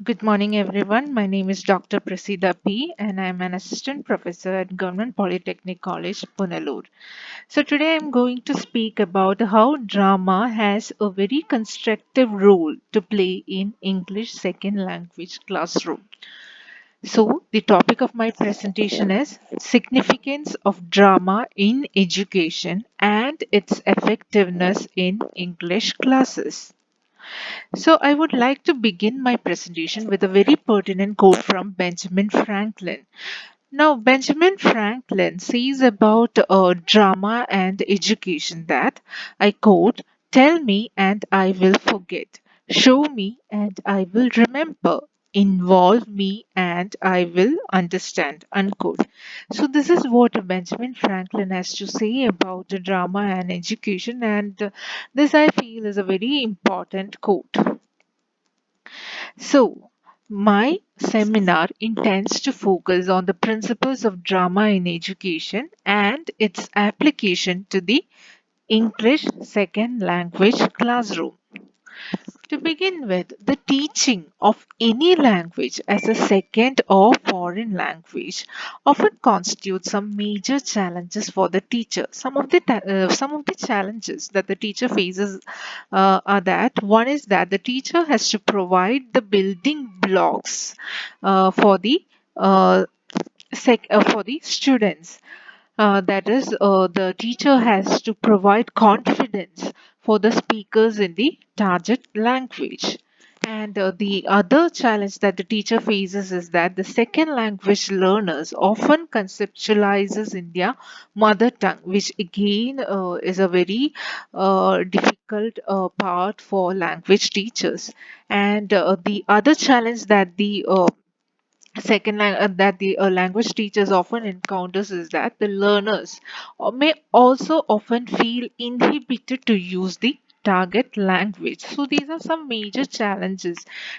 Good morning, everyone. My name is Dr. Prasida P, and I'm an assistant professor at Government Polytechnic College, Punalur. So, today I'm going to speak about how drama has a very constructive role to play in English second language classroom. So, the topic of my presentation is Significance of Drama in Education and its Effectiveness in English Classes. So, I would like to begin my presentation with a very pertinent quote from Benjamin Franklin. Now, Benjamin Franklin says about drama and education that, I quote, "Tell me and I will forget, show me and I will remember, involve me and I will understand," unquote. So, this is what Benjamin Franklin has to say about drama and education, and this I feel is a very important quote. So, my seminar intends to focus on the principles of drama in education and its application to the English second language classroom. To begin with, the teaching of any language as a second or foreign language often constitutes some major challenges for the teacher. Some of the challenges that the teacher faces are that one is that the teacher has to provide the building blocks for the for the students. That is, the teacher has to provide confidence for the speakers in the target language. And the other challenge that the teacher faces is that the second language learners often conceptualizes in their mother tongue, which again is a very difficult part for language teachers. And the other challenge that the language teachers often encounters is that the learners may also often feel inhibited to use the target language. So these are some major challenges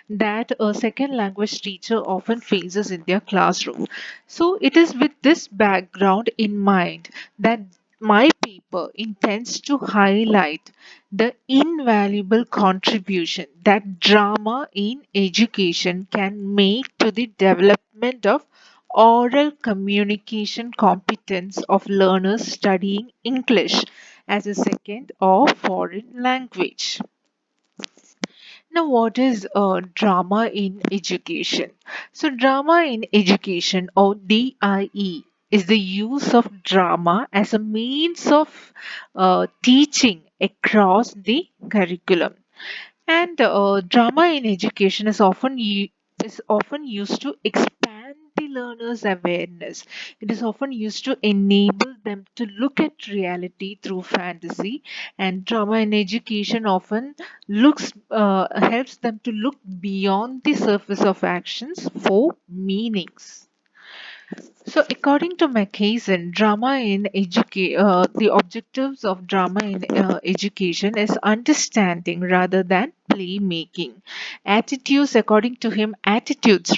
that a second language teacher often faces in their classroom. So it is with this background in mind that my paper intends to highlight the invaluable contribution that drama in education can make to the development of oral communication competence of learners studying English as a second or foreign language. Now, what is drama in education? So, drama in education, or DIE, is the use of drama as a means of teaching across the curriculum. And drama in education is often used to expand the learner's awareness. It is often used to enable them to look at reality through fantasy, and drama in education often looks helps them to look beyond the surface of actions for meanings. So, according to McKayson, the objectives of drama in education is understanding rather than playmaking. Attitudes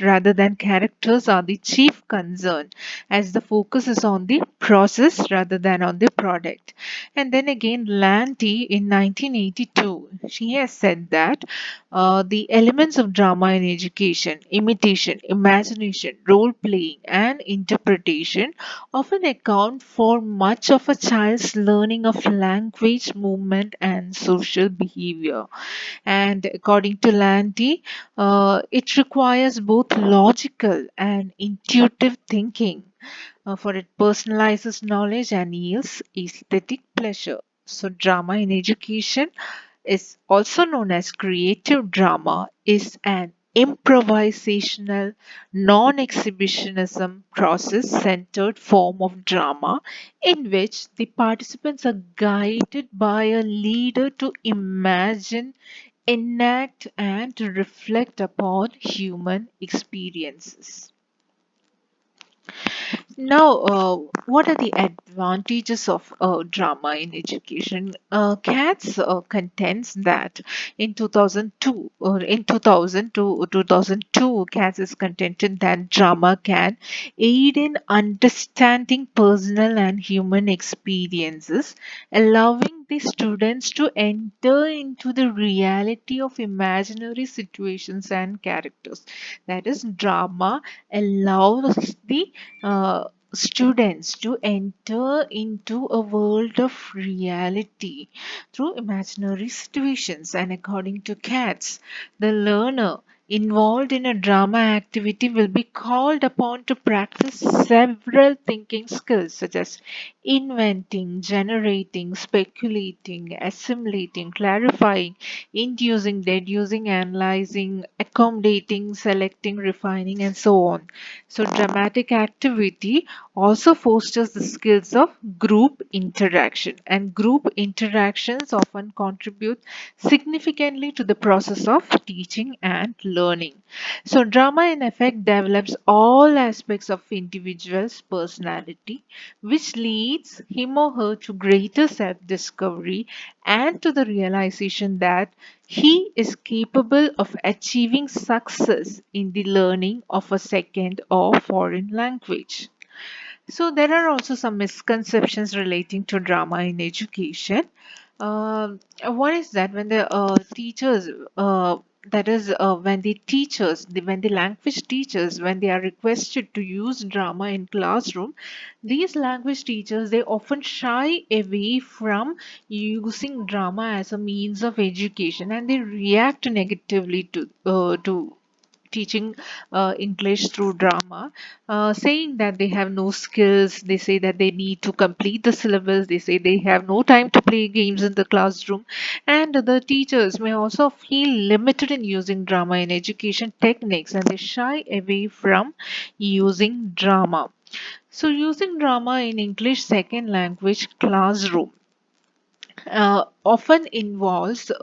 rather than characters are the chief concern, as the focus is on the process rather than on the product. And then again, Lanty in 1982, she has said that the elements of drama in education, imitation, imagination, role playing, and interpretation often account for much of a child's learning of language, movement, and social behavior. And according to Lanty, it requires both logical and intuitive thinking, for it personalizes knowledge and yields aesthetic pleasure. So, drama in education is also known as creative drama, is an improvisational, non-exhibitionism process centered form of drama in which the participants are guided by a leader to imagine, enact, and to reflect upon human experiences. Now, what are the advantages of drama in education? Katz contends that in 2002 or in 2000 to 2002, Katz is contended that drama can aid in understanding personal and human experiences, allowing the students to enter into the reality of imaginary situations and characters. That is, drama allows the students to enter into a world of reality through imaginary situations. And according to Katz, the learner involved in a drama activity will be called upon to practice several thinking skills such as inventing, generating, speculating, assimilating, clarifying, inducing, deducing, analyzing, accommodating, selecting, refining, and so on. So, dramatic activity also fosters the skills of group interaction, and group interactions often contribute significantly to the process of teaching and learning. So, drama in effect develops all aspects of individual's personality, which leads him or her to greater self discovery and to the realization that he is capable of achieving success in the learning of a second or foreign language. So there are also some misconceptions relating to drama in education. One is that when the teachers, that is, when the teachers, when the language teachers, when they are requested to use drama in classroom, these language teachers they often shy away from using drama as a means of education, and they react negatively to teaching English through drama, saying that they have no skills. They say that they need to complete the syllabus. They say they have no time to play games in the classroom. And the teachers may also feel limited in using drama in education techniques, and they shy away from using drama. So, using drama in English second language classroom often involves the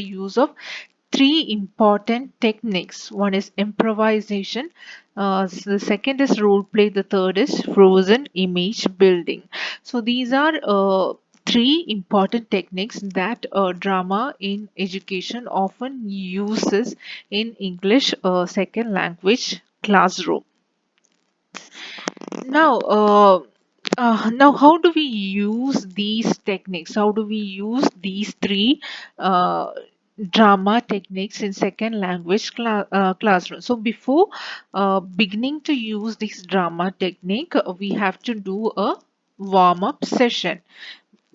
use of three important techniques. One is improvisation, the second is role play, the third is frozen image building. So these are three important techniques that drama in education often uses in English second language classroom. Now, how do we use these techniques? How do we use these three uh, drama techniques in second language classroom? So, before beginning to use this drama technique, we have to do a warm up session.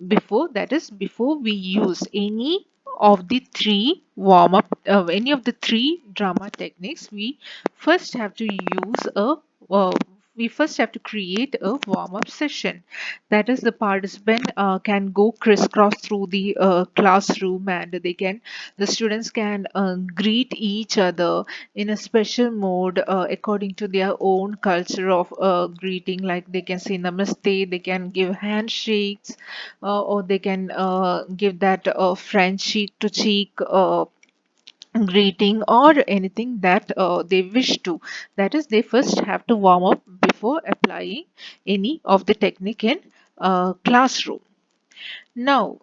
Before we use any of the three drama techniques, uh, we first have to create a warm-up session. That is, the participant can go crisscross through the classroom, and the students can greet each other in a special mode according to their own culture of greeting. Like they can say namaste, they can give handshakes, or they can give that French cheek to cheek greeting, or anything that they wish to. That is, they first have to warm up before applying any of the technique in classroom. Now,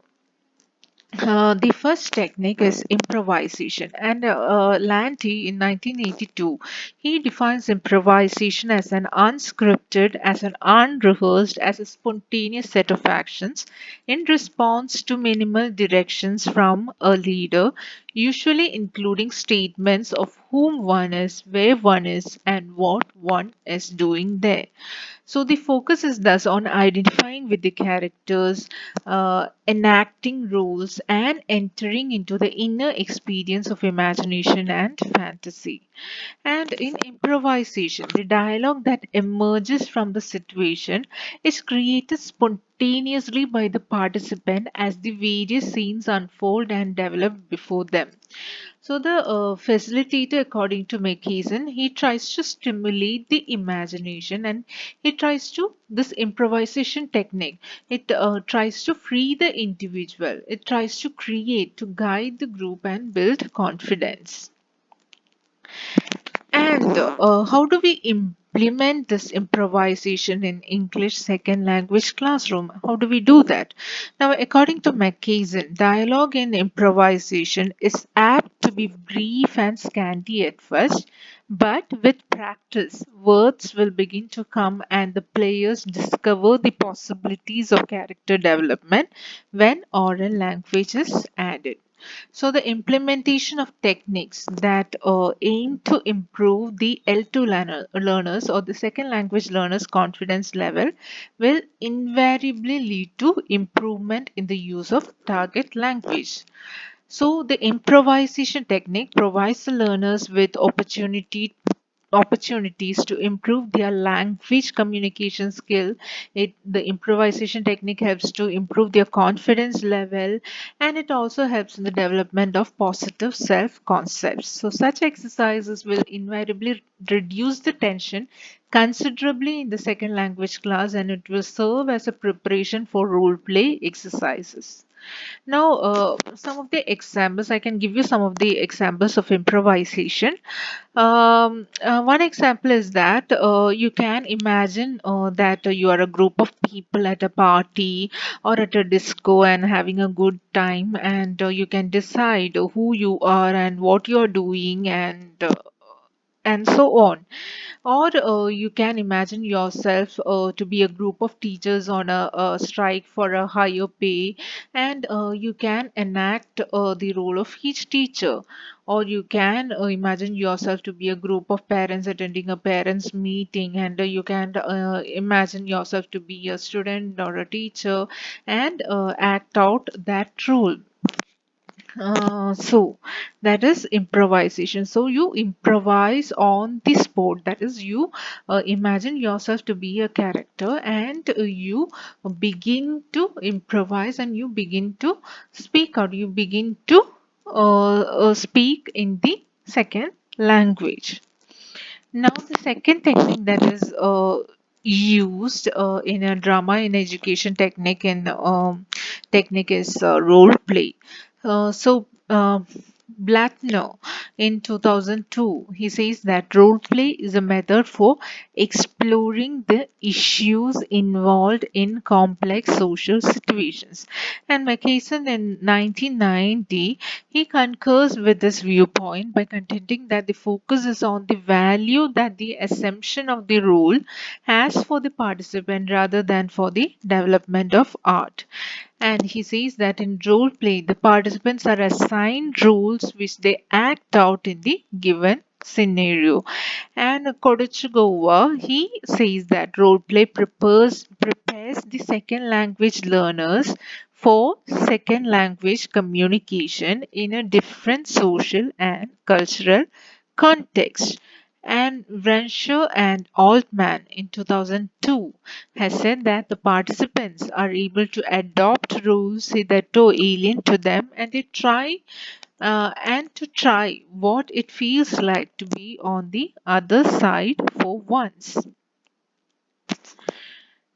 the first technique is improvisation, and Lanty in 1982 he defines improvisation as an unscripted, as an unrehearsed, as a spontaneous set of actions in response to minimal directions from a leader, usually including statements of whom one is, where one is, and what one is doing there. So the focus is thus on identifying with the characters, enacting roles, and entering into the inner experience of imagination and fantasy. And in improvisation, the dialogue that emerges from the situation is created spontaneously by the participant as the various scenes unfold and develop before them. So the facilitator, according to McKeeson, he tries to stimulate the imagination, and he tries to this improvisation technique. It tries to free the individual. It tries to create, to guide the group, and build confidence. And how do we implement this improvisation in English second language classroom? How do we do that? Now, according to McKayson, dialogue in improvisation is apt to be brief and scanty at first, but with practice, words will begin to come and the players discover the possibilities of character development when oral language is added. So the implementation of techniques that aim to improve the L2 learners or the second language learners confidence level will invariably lead to improvement in the use of target language. So the improvisation technique provides the learners with opportunities to improve their language communication skill. The improvisation technique helps to improve their confidence level, and it also helps in the development of positive self concepts. So such exercises will invariably reduce the tension considerably in the second language class, and it will serve as a preparation for role play exercises. Now, some of the examples, I can give you some of the examples of improvisation. One example is that you can imagine that you are a group of people at a party or at a disco and having a good time, and you can decide who you are and what you are doing, and so on. Or you can imagine yourself to be a group of teachers on a strike for a higher pay, and you can enact the role of each teacher. Or you can imagine yourself to be a group of parents attending a parents' meeting, and you can imagine yourself to be a student or a teacher and act out that role. So that is improvisation. So you improvise on the spot. That is, you imagine yourself to be a character, and you begin to improvise and you begin to speak out. You begin to speak in the second language. Now, the second technique that is used in a drama in education technique is role play. So, Blattner in 2002, he says that role play is a method for exploring the issues involved in complex social situations. And Mackayson in 1990, he concurs with this viewpoint by contending that the focus is on the value that the assumption of the role has for the participant rather than for the development of art. And he says that in role play, the participants are assigned roles which they act out in the given scenario. And Kodachigawa, he says that role play prepares the second language learners for second language communication in a different social and cultural context. And Renshaw and Altman in 2002 has said that the participants are able to adopt roles hitherto alien to them, and they try what it feels like to be on the other side for once.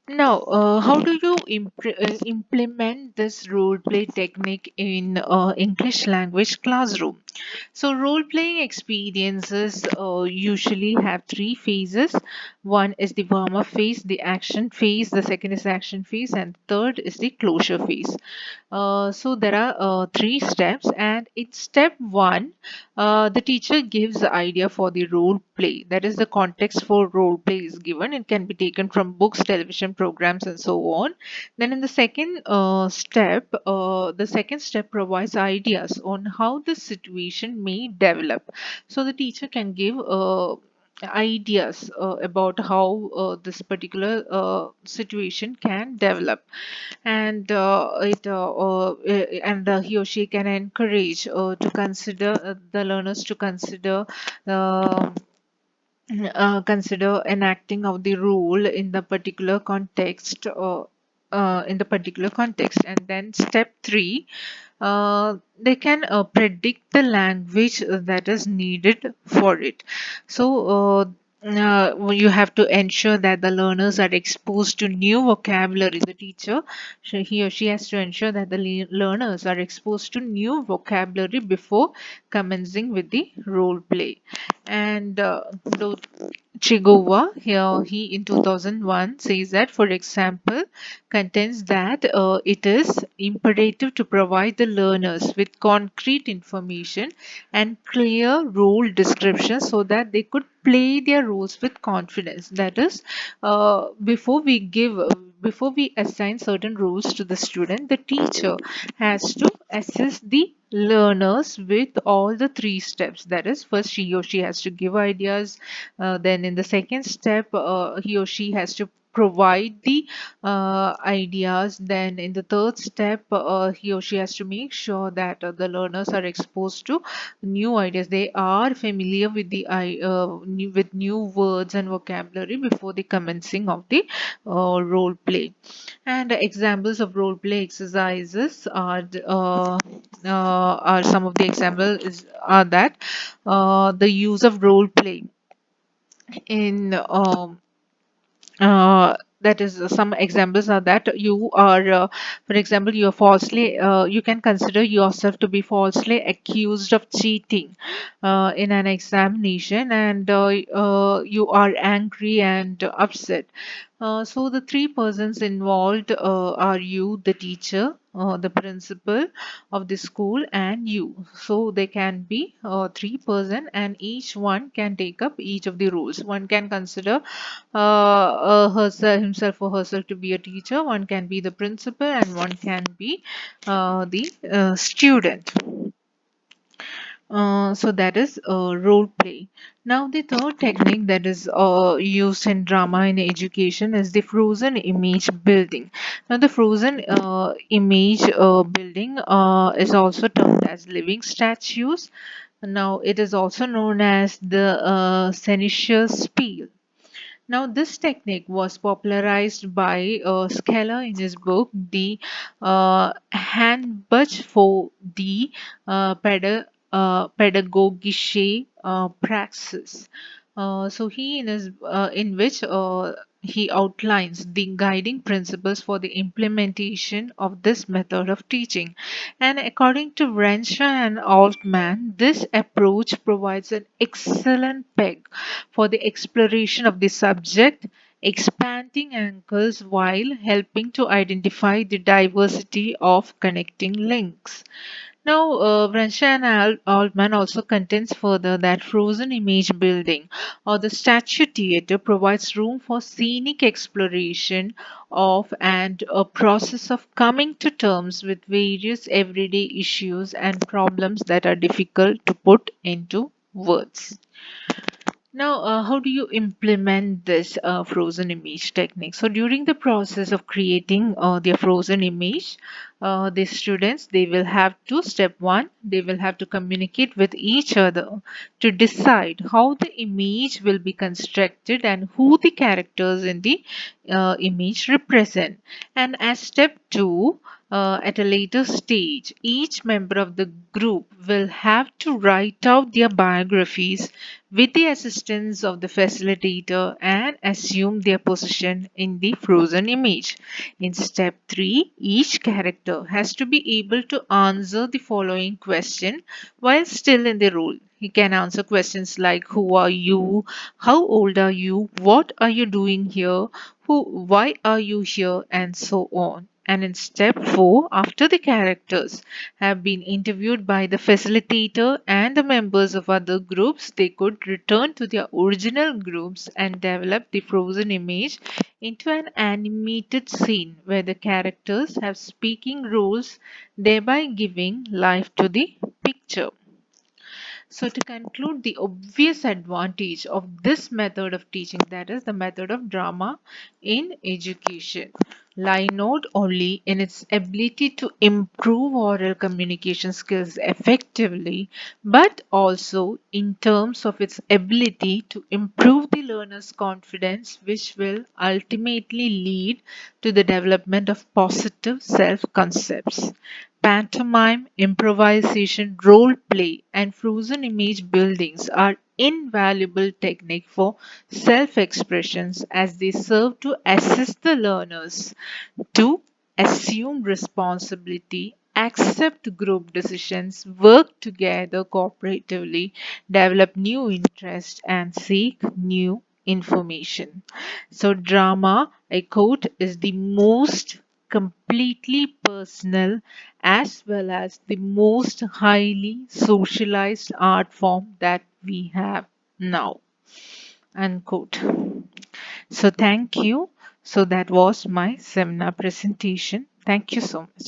Now, how do you implement this role play technique in English language classroom? So, role playing experiences usually have three phases. One is the warm up phase, the action phase, the second is action phase, and third is the closure phase. So there are three steps, and in step one, the teacher gives the idea for the role play. That is, the context for role play is given. It can be taken from books, television programs, and so on. Then in the second step provides ideas on how the situation may develop. So the teacher can give ideas about how this particular situation can develop, and he or she can encourage to consider the learners to uh, consider enacting of the rule in the particular context, and then step 3, they can predict the language that is needed for it. So you have to ensure that the learners are exposed to new vocabulary. The teacher, he or she has to ensure that the learners are exposed to new vocabulary before commencing with the role play. And Chigova here he in 2001 says that, for example, contends that it is imperative to provide the learners with concrete information and clear role descriptions so that they could play their roles with confidence. That is, before we assign certain roles to the student, the teacher has to assist the learners with all the three steps. That is, first he or she has to give ideas, then in the second step he or she has to provide the ideas, then in the third step he or she has to make sure that the learners are exposed to new ideas, they are familiar with with new words and vocabulary before the commencing of the role play. And examples of role play exercises are some of the examples are that the use of role play in that is some examples are that you are for example, you are falsely you can consider yourself to be falsely accused of cheating in an examination, and you are angry and upset. So the three persons involved are you, the teacher, the principal of the school, and you. So they can be three-person, and each one can take up each of the roles. One can consider himself or herself to be a teacher, one can be the principal, and one can be the student. So that is role play. Now the third technique that is used in drama in education is the frozen image building. Now the frozen image building is also termed as living statues. Now it is also known as the Senecio spiel. Now, this technique was popularized by Skeller in his book, The Handbuch for the Pedagogische Praxis. So he in which he outlines the guiding principles for the implementation of this method of teaching. And according to Renshaw and Altman, this approach provides an excellent peg for the exploration of the subject, expanding ankles while helping to identify the diversity of connecting links. Now, Vrensha and Altman also contends further that frozen image building or the statue theater provides room for scenic exploration of and a process of coming to terms with various everyday issues and problems that are difficult to put into words. Now, how do you implement this frozen image technique? So, during the process of creating their frozen image, the students they will have to step one, they will have to communicate with each other to decide how the image will be constructed and who the characters in the image represent. And as step two, at a later stage, each member of the group will have to write out their biographies with the assistance of the facilitator and assume their position in the frozen image. In step 3, each character has to be able to answer the following question while still in the role. He can answer questions like who are you, how old are you, what are you doing here, why are you here, and so on. And in step 4, after the characters have been interviewed by the facilitator and the members of other groups, they could return to their original groups and develop the frozen image into an animated scene where the characters have speaking roles, thereby giving life to the picture. So, to conclude, the obvious advantage of this method of teaching, that is the method of drama in education, lie not only in its ability to improve oral communication skills effectively, but also in terms of its ability to improve the learner's confidence, which will ultimately lead to the development of positive self concepts. Pantomime, improvisation, role play, and frozen image buildings are invaluable technique for self-expressions as they serve to assist the learners to assume responsibility, accept group decisions, work together cooperatively, develop new interests, and seek new information. So, drama, I quote, is the most completely personal as well as the most highly socialized art form that we have now. Unquote. So, thank you. So, that was my seminar presentation. Thank you so much.